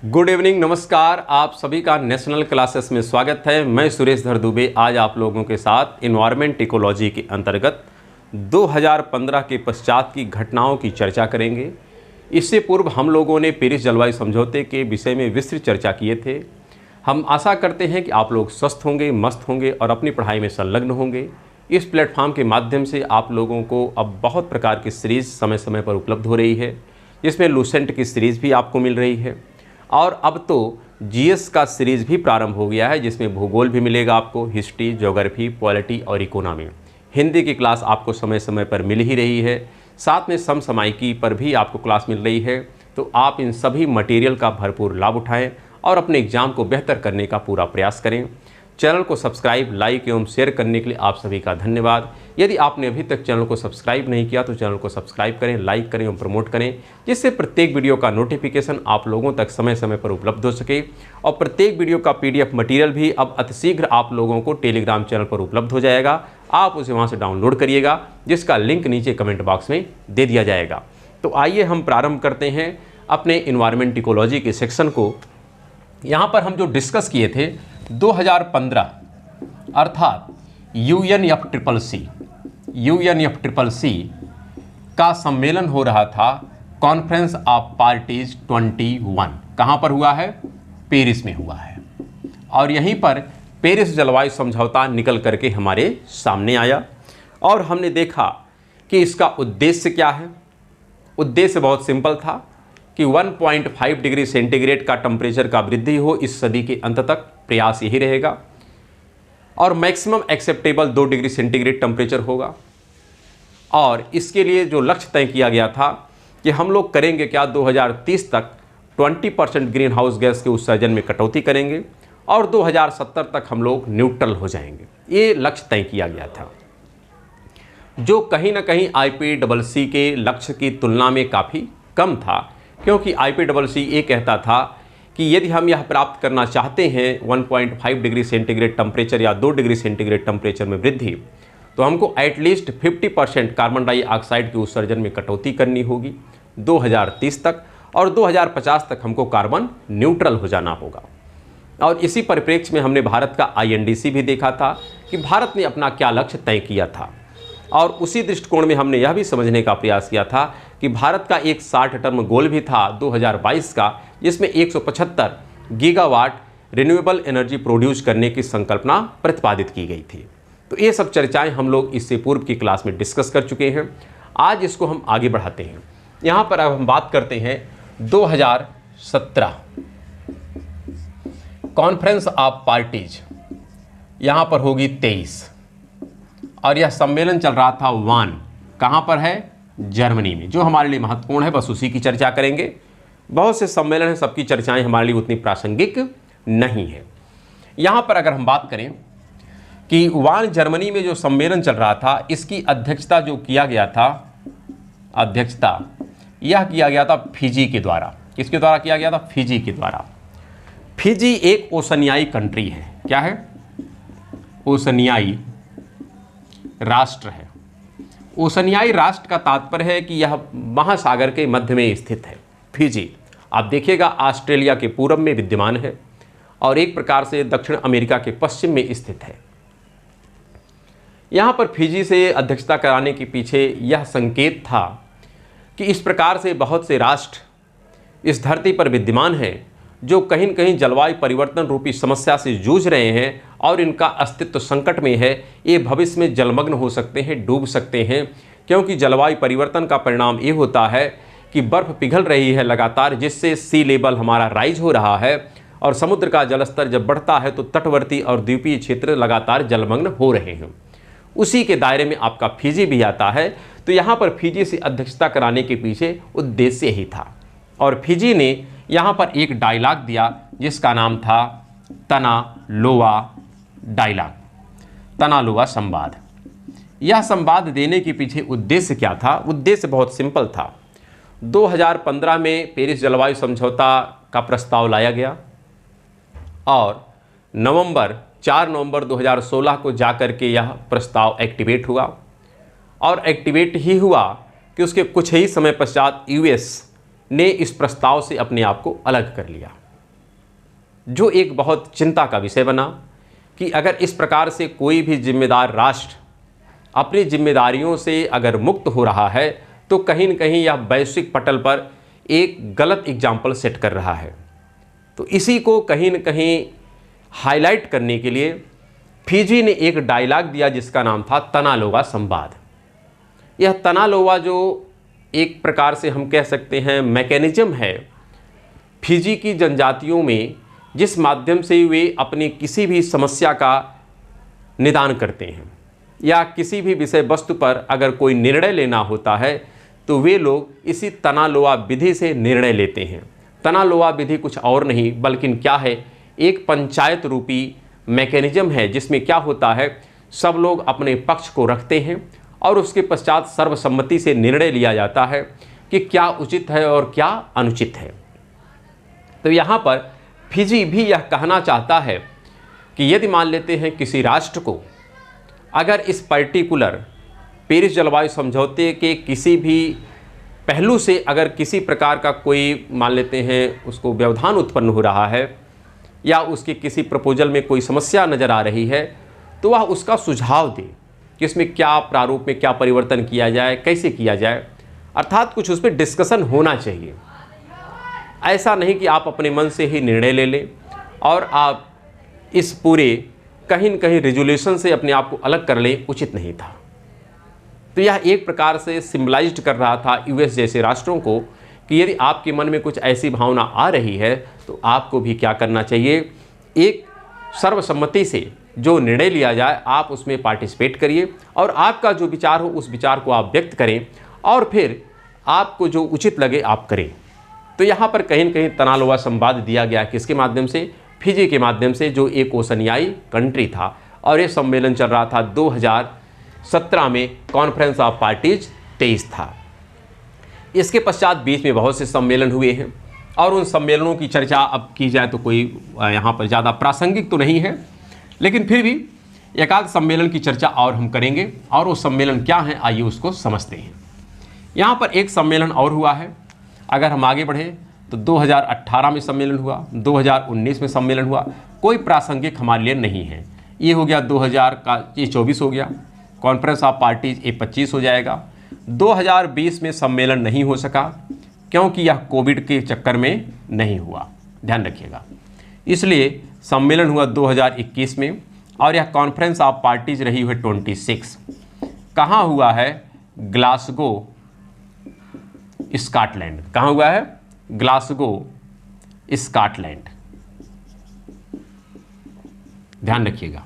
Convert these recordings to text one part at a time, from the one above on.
Good evening, नमस्कार। आप सभी का नेशनल क्लासेस में स्वागत है। मैं सुरेश धर दुबे आज आप लोगों के साथ इन्वायरमेंट इकोलॉजी के अंतर्गत 2015 के पश्चात की घटनाओं की चर्चा करेंगे। इससे पूर्व हम लोगों ने पेरिस जलवायु समझौते के विषय में विस्तृत चर्चा किए थे। हम आशा करते हैं कि आप लोग स्वस्थ होंगे, मस्त होंगे और अपनी पढ़ाई में संलग्न होंगे। इस प्लेटफॉर्म के माध्यम से आप लोगों को अब बहुत प्रकार की सीरीज़ समय समय पर उपलब्ध हो रही है, जिसमें लूसेंट की सीरीज़ भी आपको मिल रही है और अब तो जीएस का सीरीज़ भी प्रारंभ हो गया है, जिसमें भूगोल भी मिलेगा आपको, हिस्ट्री, ज्योग्राफी, पॉलिटी और इकोनॉमी। हिंदी की क्लास आपको समय समय पर मिल ही रही है, साथ में समसामयिकी पर भी आपको क्लास मिल रही है। तो आप इन सभी मटेरियल का भरपूर लाभ उठाएं और अपने एग्ज़ाम को बेहतर करने का पूरा प्रयास करें। चैनल को सब्सक्राइब, लाइक एवं शेयर करने के लिए आप सभी का धन्यवाद। यदि आपने अभी तक चैनल को सब्सक्राइब नहीं किया तो चैनल को सब्सक्राइब करें, लाइक करें एवं प्रमोट करें, जिससे प्रत्येक वीडियो का नोटिफिकेशन आप लोगों तक समय समय पर उपलब्ध हो सके। और प्रत्येक वीडियो का पीडीएफ मटेरियल भी अब अतिशीघ्र आप लोगों को टेलीग्राम चैनल पर उपलब्ध हो जाएगा। आप उसे वहाँ से डाउनलोड करिएगा, जिसका लिंक नीचे कमेंट बॉक्स में दे दिया जाएगा। तो आइए हम प्रारंभ करते हैं अपने इन्वायरमेंट इकोलॉजी के सेक्शन को। यहाँ पर हम जो डिस्कस किए थे 2015 अर्थात UNFCCC का सम्मेलन हो रहा था, कॉन्फ्रेंस ऑफ पार्टीज 21। कहाँ पर हुआ है? पेरिस में हुआ है। और यहीं पर पेरिस जलवायु समझौता निकल करके हमारे सामने आया और हमने देखा कि इसका उद्देश्य क्या है। उद्देश्य बहुत सिंपल था कि 1.5 डिग्री सेंटीग्रेड का टेम्परेचर का वृद्धि हो इस सदी के अंत तक, प्रयास यही रहेगा। और maximum acceptable 2 degree centigrade temperature होगा। और इसके लिए जो लक्ष्य तय किया गया था कि हम लोग करेंगे क्या, 2030 तक 20% ग्रीन हाउस गैस के उत्सर्जन में कटौती करेंगे और 2070 तक हम लोग न्यूट्रल हो जाएंगे। ये लक्ष्य तय किया गया था, जो कहीं ना कहीं IPCC के लक्ष्य की तुलना में काफ़ी कम था, क्योंकि IPCC ये कहता था कि यदि हम यह प्राप्त करना चाहते हैं 1.5 डिग्री सेंटीग्रेड टेम्परेचर या 2 डिग्री सेंटीग्रेड टेम्परेचर में वृद्धि, तो हमको एटलीस्ट 50% कार्बन डाइऑक्साइड के उत्सर्जन में कटौती करनी होगी 2030 तक, और 2050 तक हमको कार्बन न्यूट्रल हो जाना होगा। और इसी परिप्रेक्ष्य में हमने भारत का INDC भी देखा था कि भारत ने अपना क्या लक्ष्य तय किया था। और उसी दृष्टिकोण में हमने यह भी समझने का प्रयास किया था कि भारत का एक 60 टर्म गोल भी था 2022 का, जिसमें 175 गीगावाट रिन्यूएबल एनर्जी प्रोड्यूस करने की संकल्पना प्रतिपादित की गई थी। तो ये सब चर्चाएं हम लोग इससे पूर्व की क्लास में डिस्कस कर चुके हैं। आज इसको हम आगे बढ़ाते हैं। यहाँ पर अब हम बात करते हैं 2017 कॉन्फ्रेंस ऑफ पार्टीज, यहाँ पर होगी 23, और यह सम्मेलन चल रहा था वान, कहाँ पर है? जर्मनी में, जो हमारे लिए महत्वपूर्ण है। बस उसी की चर्चा करेंगे। बहुत से सम्मेलन हैं, सबकी चर्चाएं हमारे लिए उतनी प्रासंगिक नहीं है। यहाँ पर अगर हम बात करें कि वान जर्मनी में जो सम्मेलन चल रहा था, इसकी अध्यक्षता जो किया गया था, यह किया गया था फिजी के द्वारा। किसके द्वारा किया गया था? फिजी के द्वारा। फिजी एक ओशनियाई कंट्री है। क्या है? ओशनियाई राष्ट्र है। ओशनियाई राष्ट्र का तात्पर्य है कि यह महासागर के मध्य में स्थित है। फिजी आप देखिएगा ऑस्ट्रेलिया के पूर्व में विद्यमान है और एक प्रकार से दक्षिण अमेरिका के पश्चिम में स्थित है। यहाँ पर फिजी से अध्यक्षता कराने के पीछे यह संकेत था कि इस प्रकार से बहुत से राष्ट्र इस धरती पर विद्यमान हैं जो कहीं न कहीं जलवायु परिवर्तन रूपी समस्या से जूझ रहे हैं और इनका अस्तित्व संकट में है। ये भविष्य में जलमग्न हो सकते हैं, डूब सकते हैं, क्योंकि जलवायु परिवर्तन का परिणाम ये होता है कि बर्फ़ पिघल रही है लगातार, जिससे सी लेवल हमारा राइज हो रहा है और समुद्र का जलस्तर जब बढ़ता है तो तटवर्ती और द्वीपीय क्षेत्र लगातार जलमग्न हो रहे हैं। उसी के दायरे में आपका फिजी भी आता है। तो यहाँ पर फिजी से अध्यक्षता कराने के पीछे उद्देश्य ही था। और फिजी ने यहाँ पर एक डायलॉग दिया जिसका नाम था तना लोआ डायलॉग, तना लोआ संवाद। यह संवाद देने के पीछे उद्देश्य क्या था? उद्देश्य बहुत सिंपल था। 2015 में पेरिस जलवायु समझौता का प्रस्ताव लाया गया और 4 नवंबर 2016 को जाकर के यह प्रस्ताव एक्टिवेट हुआ। और एक्टिवेट ही हुआ कि उसके कुछ ही समय पश्चात US ने इस प्रस्ताव से अपने आप को अलग कर लिया। जो एक बहुत चिंता का विषय बना कि अगर इस प्रकार से कोई भी जिम्मेदार राष्ट्र अपनी जिम्मेदारियों से अगर मुक्त हो रहा है तो कहीं न कहीं यह वैश्विक पटल पर एक गलत एग्जाम्पल सेट कर रहा है। तो इसी को कहीं न कहीं हाईलाइट करने के लिए फिजी ने एक डायलॉग दिया जिसका नाम था तनालोवा संवाद। यह तनालोवा जो एक प्रकार से हम कह सकते हैं मैकेनिज्म है फिजी की जनजातियों में, जिस माध्यम से वे अपनी किसी भी समस्या का निदान करते हैं या किसी भी विषय वस्तु पर अगर कोई निर्णय लेना होता है तो वे लोग इसी तनालोवा विधि से निर्णय लेते हैं। तनालोवा विधि कुछ और नहीं बल्कि क्या है, एक पंचायत रूपी मैकेनिज्म है जिसमें क्या होता है, सब लोग अपने पक्ष को रखते हैं और उसके पश्चात सर्वसम्मति से निर्णय लिया जाता है कि क्या उचित है और क्या अनुचित है। तो यहाँ पर फिजी भी यह कहना चाहता है कि यदि मान लेते हैं किसी राष्ट्र को अगर इस पर्टिकुलर पेरिस जलवायु समझौते के किसी भी पहलू से अगर किसी प्रकार का कोई मान लेते हैं उसको व्यवधान उत्पन्न हो रहा है या उसके किसी प्रपोजल में कोई समस्या नज़र आ रही है तो वह उसका सुझाव दे कि इसमें क्या प्रारूप में क्या परिवर्तन किया जाए, कैसे किया जाए, अर्थात कुछ उस पर डिस्कशन होना चाहिए। ऐसा नहीं कि आप अपने मन से ही निर्णय ले लें और आप इस पूरे कहीं न कहीं रेजोल्यूशन से अपने आप को अलग कर लें, उचित नहीं था। तो यह एक प्रकार से सिम्बलाइज्ड कर रहा था यूएस जैसे राष्ट्रों को कि यदि आपके मन में कुछ ऐसी भावना आ रही है तो आपको भी क्या करना चाहिए, एक सर्वसम्मति से जो निर्णय लिया जाए आप उसमें पार्टिसिपेट करिए और आपका जो विचार हो उस विचार को आप व्यक्त करें और फिर आपको जो उचित लगे आप करें। तो यहाँ पर कहीं न कहीं तनालोवा संवाद दिया गया किसके माध्यम से, फिजी के माध्यम से, जो एक ओशनियाई कंट्री था। और ये सम्मेलन चल रहा था 2017 में, कॉन्फ्रेंस ऑफ पार्टीज 23 था। इसके पश्चात बीच में बहुत से सम्मेलन हुए हैं और उन सम्मेलनों की चर्चा अब की जाए तो कोई यहाँ पर ज़्यादा प्रासंगिक तो नहीं है, लेकिन फिर भी एकाध सम्मेलन की चर्चा और हम करेंगे और वो सम्मेलन क्या है आइए उसको समझते हैं। यहाँ पर एक सम्मेलन और हुआ है, अगर हम आगे बढ़ें तो 2018 में सम्मेलन हुआ, 2019 में सम्मेलन हुआ, कोई प्रासंगिक हमारे लिए नहीं है। ये हो गया 2024 हो गया, कॉन्फ्रेंस ऑफ पार्टीज ये 25 हो जाएगा। 2020 में सम्मेलन नहीं हो सका क्योंकि यह कोविड के चक्कर में नहीं हुआ, ध्यान रखिएगा। इसलिए सम्मेलन हुआ 2021 में और यह कॉन्फ्रेंस ऑफ पार्टीज रही हुई 26। कहाँ हुआ है, ग्लासगो स्कॉटलैंड। कहाँ हुआ है, ग्लासगो स्कॉटलैंड, ध्यान रखिएगा।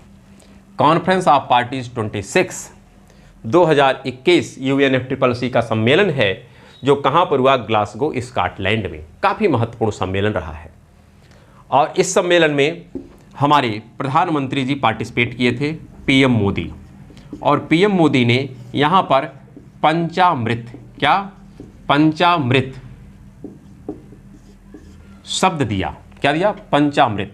कॉन्फ्रेंस ऑफ पार्टीज 26 2021 UNFCCC का सम्मेलन है जो कहाँ पर हुआ, ग्लासगो स्कॉटलैंड में। काफ़ी महत्वपूर्ण सम्मेलन रहा है और इस सम्मेलन में हमारे प्रधानमंत्री जी पार्टिसिपेट किए थे, PM मोदी। और PM मोदी ने यहाँ पर पंचामृत, क्या पंचामृत शब्द दिया, क्या दिया, पंचामृत।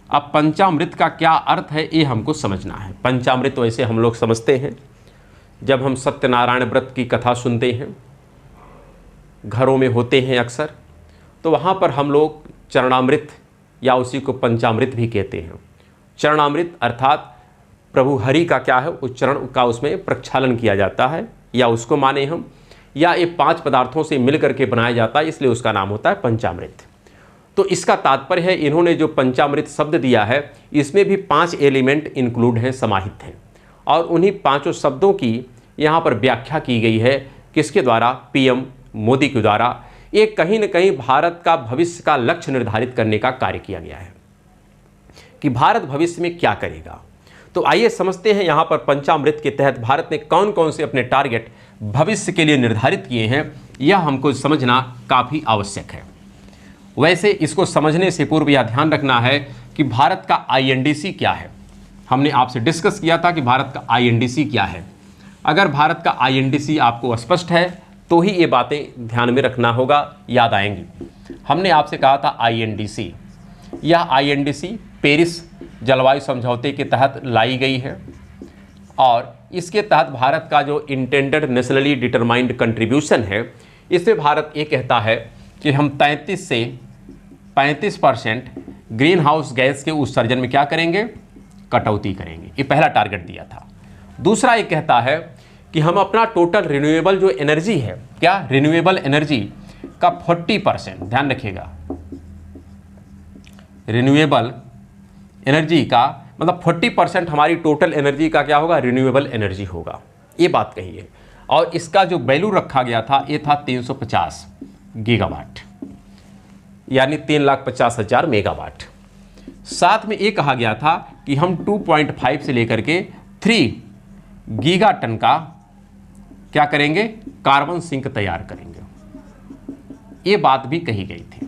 अब पंचामृत का क्या अर्थ है ये हमको समझना है। पंचामृत वैसे हम लोग समझते हैं जब हम सत्यनारायण व्रत की कथा सुनते हैं, घरों में होते हैं अक्सर, तो वहाँ पर हम लोग चरणामृत या उसी को पंचामृत भी कहते हैं। चरणामृत अर्थात प्रभु हरि का क्या है, उच्चारण का उसमें प्रक्षालन किया जाता है या उसको माने हम, या ये 5 पदार्थों से मिल करके बनाया जाता है, इसलिए उसका नाम होता है पंचामृत। तो इसका तात्पर्य है, इन्होंने जो पंचामृत शब्द दिया है इसमें भी 5 एलिमेंट इंक्लूड हैं, समाहित हैं, और उन्हीं 5 शब्दों की यहाँ पर व्याख्या की गई है। किसके द्वारा, PM मोदी के द्वारा। ये कहीं न कहीं भारत का भविष्य का लक्ष्य निर्धारित करने का कार्य किया गया है कि भारत भविष्य में क्या करेगा। तो आइए समझते हैं यहाँ पर पंचामृत के तहत भारत ने कौन कौन से अपने टारगेट भविष्य के लिए निर्धारित किए हैं, यह हमको समझना काफ़ी आवश्यक है। वैसे इसको समझने से पूर्व यह ध्यान रखना है कि भारत का INDC क्या है। हमने आपसे डिस्कस किया था कि भारत का INDC क्या है। अगर भारत का INDC आपको स्पष्ट है तो ही ये बातें ध्यान में रखना होगा, याद आएंगी। हमने आपसे कहा था INDC, यह INDC पेरिस जलवायु समझौते के तहत लाई गई है और इसके तहत भारत का जो इंटेंडेड नेशनली डिटरमाइंड कंट्रीब्यूशन है, इससे भारत ये कहता है कि हम 33 से 35% ग्रीन हाउस गैस के उत्सर्जन में क्या करेंगे, कटौती करेंगे। ये पहला टारगेट दिया था। दूसरा ये कहता है कि हम अपना टोटल रिन्यूएबल जो एनर्जी है, क्या रिन्यूएबल एनर्जी का 40%, ध्यान रखिएगा, रिन्यूएबल एनर्जी का मतलब 40% हमारी टोटल एनर्जी का क्या होगा, रिन्यूएबल एनर्जी होगा। ये बात कही है। और इसका जो वैल्यू रखा गया था ये था 350 गीगावाट, यानी 3,50,000 मेगावाट। साथ में ये कहा गया था कि हम 2.5 से लेकर के 3 गीगा टन का क्या करेंगे, कार्बन सिंक तैयार करेंगे। ये बात भी कही गई थी,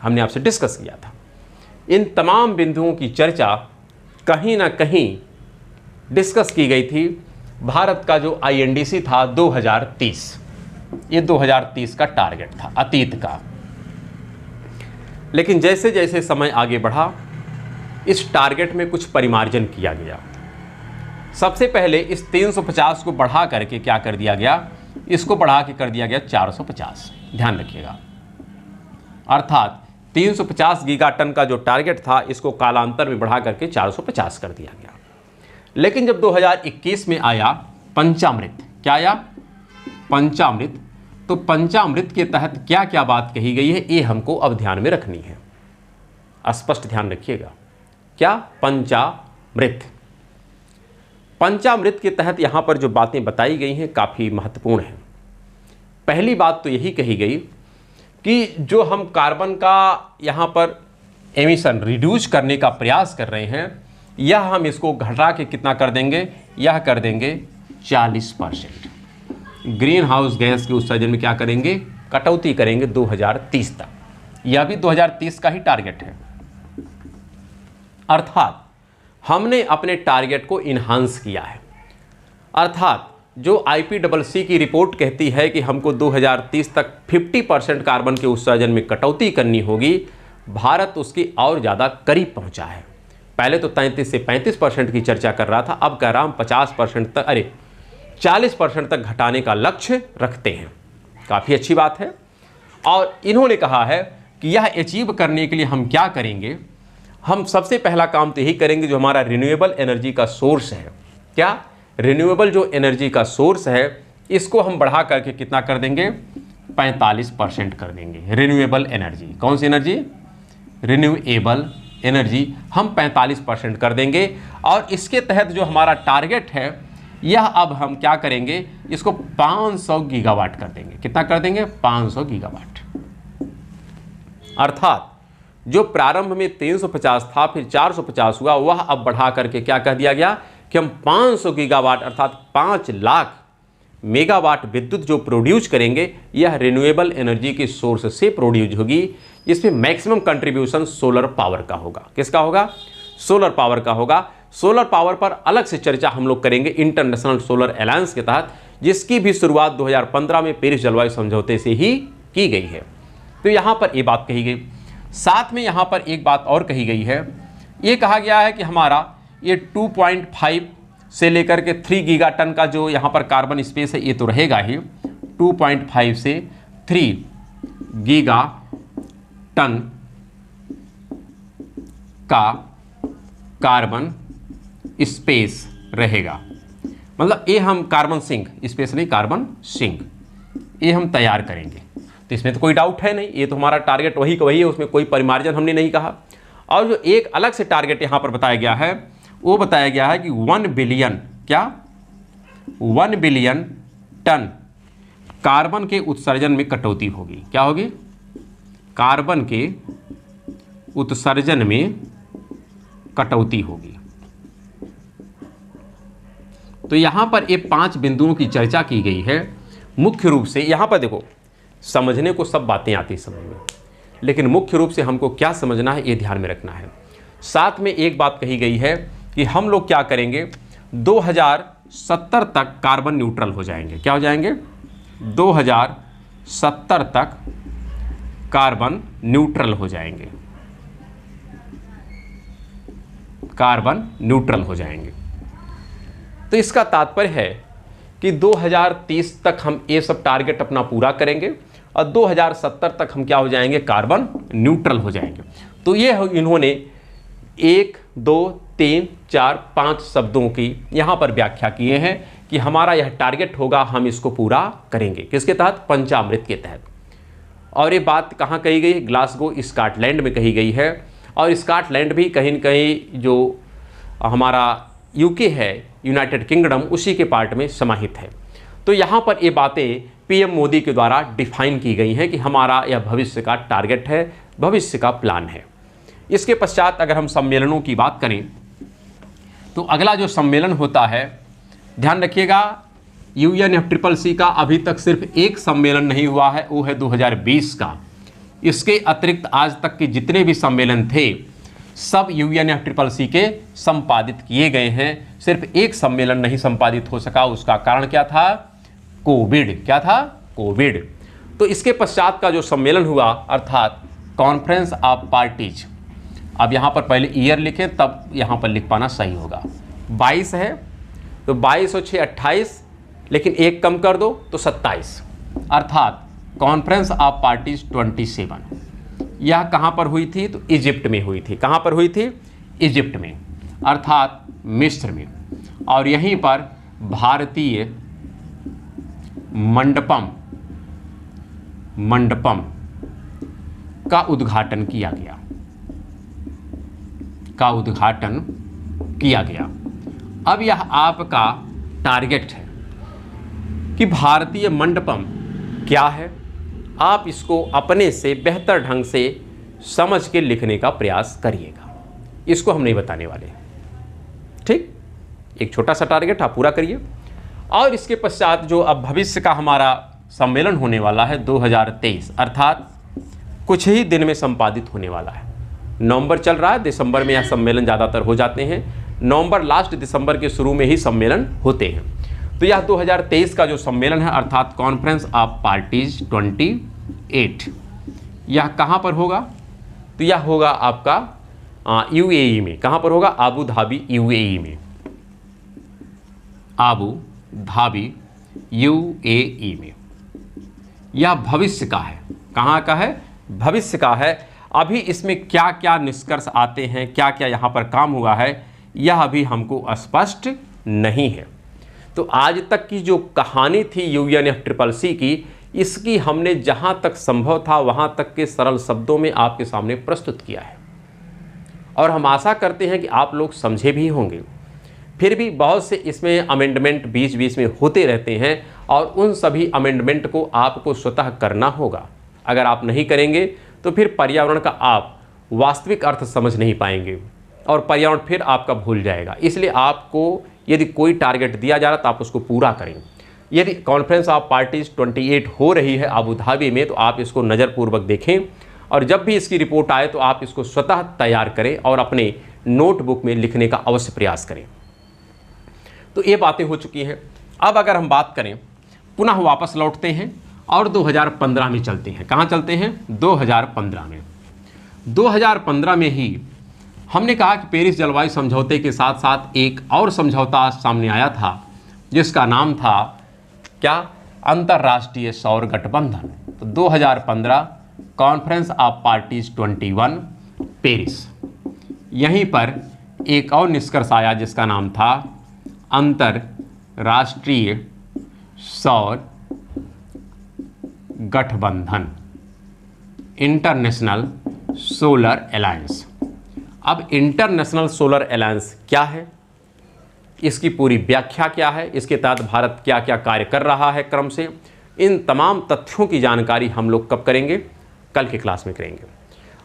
हमने आपसे डिस्कस किया था। इन तमाम बिंदुओं की चर्चा कहीं ना कहीं डिस्कस की गई थी। भारत का जो INDC था 2030, ये 2030 का टारगेट था, अतीत का। लेकिन जैसे जैसे समय आगे बढ़ा इस टारगेट में कुछ परिमार्जन किया गया। सबसे पहले इस 350 को बढ़ा करके क्या कर दिया गया, इसको बढ़ा के कर दिया गया 450, ध्यान रखिएगा। अर्थात 350 गीगा टन का जो टारगेट था इसको कालांतर में बढ़ा करके 450 कर दिया गया। लेकिन जब 2021 में आया पंचामृत, क्या आया, पंचामृत, तो पंचामृत के तहत क्या क्या बात कही गई है ये हमको अब ध्यान में रखनी है, स्पष्ट ध्यान रखिएगा। क्या, पंचामृत। पंचामृत के तहत यहाँ पर जो बातें बताई गई हैं काफ़ी महत्वपूर्ण हैं। पहली बात तो यही कही गई कि जो हम कार्बन का यहाँ पर एमिशन रिड्यूस करने का प्रयास कर रहे हैं, यह हम इसको घटा के कितना कर देंगे, यह कर देंगे 40%। ग्रीन हाउस गैस के उत्सर्जन में क्या करेंगे, कटौती करेंगे 2030 तक। यह भी 2030 का ही टारगेट है। अर्थात हमने अपने टारगेट को इन्हांस किया है। अर्थात जो IPCC की रिपोर्ट कहती है कि हमको 2030 तक 50% कार्बन के उत्सर्जन में कटौती करनी होगी, भारत उसकी और ज़्यादा करीब पहुंचा है। पहले तो 33 से 35% की चर्चा कर रहा था, अब कह रहा हम 50% तक, 40% तक घटाने का लक्ष्य रखते हैं। काफ़ी अच्छी बात है। और इन्होंने कहा है कि यह अचीव करने के लिए हम क्या करेंगे, हम सबसे पहला काम तो यही करेंगे जो हमारा रिन्यूएबल एनर्जी का सोर्स है, क्या, रिन्यूएबल जो एनर्जी का सोर्स है इसको हम बढ़ा करके कितना कर देंगे, 45% कर देंगे। रिन्यूएबल एनर्जी, कौन सी एनर्जी, रिन्यूएबल एनर्जी हम 45% कर देंगे। और इसके तहत जो हमारा टारगेट है यह अब हम क्या करेंगे, इसको 500 गीगावाट कर देंगे। कितना कर देंगे, 500 गीगावाट। अर्थात जो प्रारंभ में 350 था फिर 450 हुआ, वह अब बढ़ा करके क्या कह दिया गया कि हम 500 गीगावाट अर्थात 5 लाख मेगावाट विद्युत जो प्रोड्यूस करेंगे यह रिन्यूएबल एनर्जी के सोर्स से प्रोड्यूस होगी। इसमें मैक्सिमम कंट्रीब्यूशन सोलर पावर का होगा। किसका होगा, सोलर पावर का होगा। सोलर पावर पर अलग से चर्चा हम लोग करेंगे इंटरनेशनल सोलर अलायंस के तहत, जिसकी भी शुरुआत 2015 में पेरिस जलवायु समझौते से ही की गई है। तो यहाँ पर ये बात कही गई। साथ में यहाँ पर एक बात और कही गई है, ये कहा गया है कि हमारा ये 2.5 से लेकर के 3 गीगा टन का जो यहाँ पर कार्बन स्पेस है ये तो रहेगा ही। 2.5 से 3 गीगा टन का कार्बन स्पेस रहेगा। मतलब ये हम कार्बन सिंक, स्पेस नहीं कार्बन सिंक, ये हम तैयार करेंगे। तो इसमें तो कोई डाउट है नहीं, ये तो हमारा टारगेट वही का वही है, उसमें कोई परिमार्जन हमने नहीं कहा। और जो एक अलग से टारगेट यहाँ पर बताया गया है वो बताया गया है कि 1 बिलियन, क्या, 1 बिलियन टन कार्बन के उत्सर्जन में कटौती होगी। क्या होगी, कार्बन के उत्सर्जन में कटौती होगी। तो यहां पर ये 5 बिंदुओं की चर्चा की गई है। मुख्य रूप से यहां पर देखो, समझने को सब बातें आती समझ में, लेकिन मुख्य रूप से हमको क्या समझना है ये ध्यान में रखना है। साथ में एक बात कही गई है कि हम लोग क्या करेंगे, 2070 तक कार्बन न्यूट्रल हो जाएंगे। क्या हो जाएंगे, 2070 तक कार्बन न्यूट्रल हो जाएंगे, कार्बन न्यूट्रल हो जाएंगे। तो इसका तात्पर्य है कि 2030 तक हम ये सब टारगेट अपना पूरा करेंगे और 2070 तक हम क्या हो जाएंगे, कार्बन न्यूट्रल हो जाएंगे। तो ये इन्होंने 1, 2, 3, 4, 5 शब्दों की यहाँ पर व्याख्या किए हैं कि हमारा यह टारगेट होगा, हम इसको पूरा करेंगे। किसके तहत, पंचामृत के तहत। और ये बात कहाँ कही गई, ग्लासगो स्कॉटलैंड में कही गई है। और स्कॉटलैंड भी कहीं न कहीं जो हमारा यूके है, यूनाइटेड किंगडम, उसी के पार्ट में समाहित है। तो यहाँ पर ये बातें पीएम मोदी के द्वारा डिफाइन की गई हैं कि हमारा यह भविष्य का टारगेट है, भविष्य का प्लान है। इसके पश्चात अगर हम सम्मेलनों की बात करें तो अगला जो सम्मेलन होता है, ध्यान रखिएगा, UNFCCC का अभी तक सिर्फ एक सम्मेलन नहीं हुआ है, वो है 2020 का। इसके अतिरिक्त आज तक के जितने भी सम्मेलन थे सब UNFCCC के संपादित किए गए हैं। सिर्फ एक सम्मेलन नहीं संपादित हो सका, उसका कारण क्या था, कोविड। क्या था, कोविड। तो इसके पश्चात का जो सम्मेलन हुआ अर्थात कॉन्फ्रेंस ऑफ पार्टीज, अब यहाँ पर पहले ईयर लिखें तब यहाँ पर लिख पाना सही होगा। 22 है तो 22 और 6 28, लेकिन एक कम कर दो तो 27, अर्थात कॉन्फ्रेंस ऑफ पार्टीज 27। यह कहाँ पर हुई थी, तो इजिप्ट में हुई थी। कहाँ पर हुई थी, इजिप्ट में, अर्थात मिस्र में। और यहीं पर भारतीय मंडपम का उद्घाटन किया गया। अब यह आपका टारगेट है कि भारतीय मंडपम क्या है, आप इसको अपने से बेहतर ढंग से समझ के लिखने का प्रयास करिएगा। इसको हम नहीं बताने वाले, ठीक। एक छोटा सा टारगेट आप पूरा करिए। और इसके पश्चात जो अब भविष्य का हमारा सम्मेलन होने वाला है 2023, अर्थात कुछ ही दिन में संपादित होने वाला है। नवंबर चल रहा है, दिसंबर में यह सम्मेलन ज़्यादातर हो जाते हैं। नवंबर लास्ट, दिसंबर के शुरू में ही सम्मेलन होते हैं। तो यह 2023 का जो सम्मेलन है अर्थात कॉन्फ्रेंस ऑफ पार्टीज 28, यह कहाँ पर होगा, तो यह होगा आपका UAE में। कहाँ पर होगा, आबू धाबी UAE में, आबू धाबी UAE में। यह भविष्य का है। कहाँ का है, भविष्य का है। अभी इसमें क्या क्या निष्कर्ष आते हैं, क्या क्या यहाँ पर काम हुआ है, यह अभी हमको स्पष्ट नहीं है। तो आज तक की जो कहानी थी UNFCCC की, इसकी हमने जहाँ तक संभव था वहाँ तक के सरल शब्दों में आपके सामने प्रस्तुत किया है। और हम आशा करते हैं कि आप लोग समझे भी होंगे। फिर भी बहुत से इसमें अमेंडमेंट बीच बीच में होते रहते हैं और उन सभी अमेंडमेंट को आपको स्वतः करना होगा। अगर आप नहीं करेंगे तो फिर पर्यावरण का आप वास्तविक अर्थ समझ नहीं पाएंगे और पर्यावरण फिर आपका भूल जाएगा। इसलिए आपको यदि कोई टारगेट दिया जा रहा तो आप उसको पूरा करें। यदि कॉन्फ्रेंस ऑफ पार्टीज 28 हो रही है आबू धाबी में, तो आप इसको नज़रपूर्वक देखें और जब भी इसकी रिपोर्ट आए तो आप इसको स्वतः तैयार करें और अपने नोटबुक में लिखने का अवश्य प्रयास करें। तो ये बातें हो चुकी हैं। अब अगर हम बात करें, पुनः वापस लौटते हैं और 2015 में चलते हैं। कहाँ चलते हैं, 2015 में। 2015 में ही हमने कहा कि पेरिस जलवायु समझौते के साथ साथ एक और समझौता सामने आया था जिसका नाम था क्या, अंतर्राष्ट्रीय सौर गठबंधन। तो 2015 कॉन्फ्रेंस ऑफ पार्टीज 21 पेरिस। यहीं पर एक और निष्कर्ष आया जिसका नाम था अंतर्राष्ट्रीय सौर गठबंधन, इंटरनेशनल सोलर अलायंस। अब इंटरनेशनल सोलर अलायंस क्या है, इसकी पूरी व्याख्या क्या है, इसके तहत भारत क्या क्या कार्य कर रहा है क्रम से, इन तमाम तथ्यों की जानकारी हम लोग कब करेंगे, कल की क्लास में करेंगे।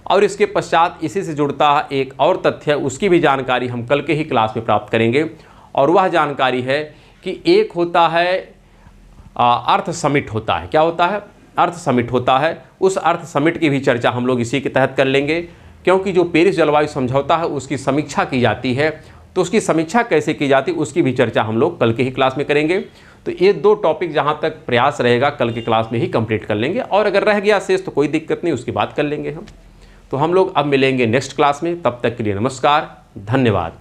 और इसके पश्चात इसी से जुड़ता है एक और तथ्य, उसकी भी जानकारी हम कल के ही क्लास में प्राप्त करेंगे। और वह जानकारी है कि एक होता है अर्थ समिट होता है। क्या होता है, अर्थ समिट होता है। उस अर्थ समिट की भी चर्चा हम लोग इसी के तहत कर लेंगे, क्योंकि जो पेरिस जलवायु समझौता है उसकी समीक्षा की जाती है। तो उसकी समीक्षा कैसे की जाती है उसकी भी चर्चा हम लोग कल के ही क्लास में करेंगे। तो ये दो टॉपिक जहाँ तक प्रयास रहेगा कल की क्लास में ही कंप्लीट कर लेंगे, और अगर रह गया शेष तो कोई दिक्कत नहीं, उसकी बात कर लेंगे हम। तो हम लोग अब मिलेंगे नेक्स्ट क्लास में। तब तक के लिए नमस्कार, धन्यवाद।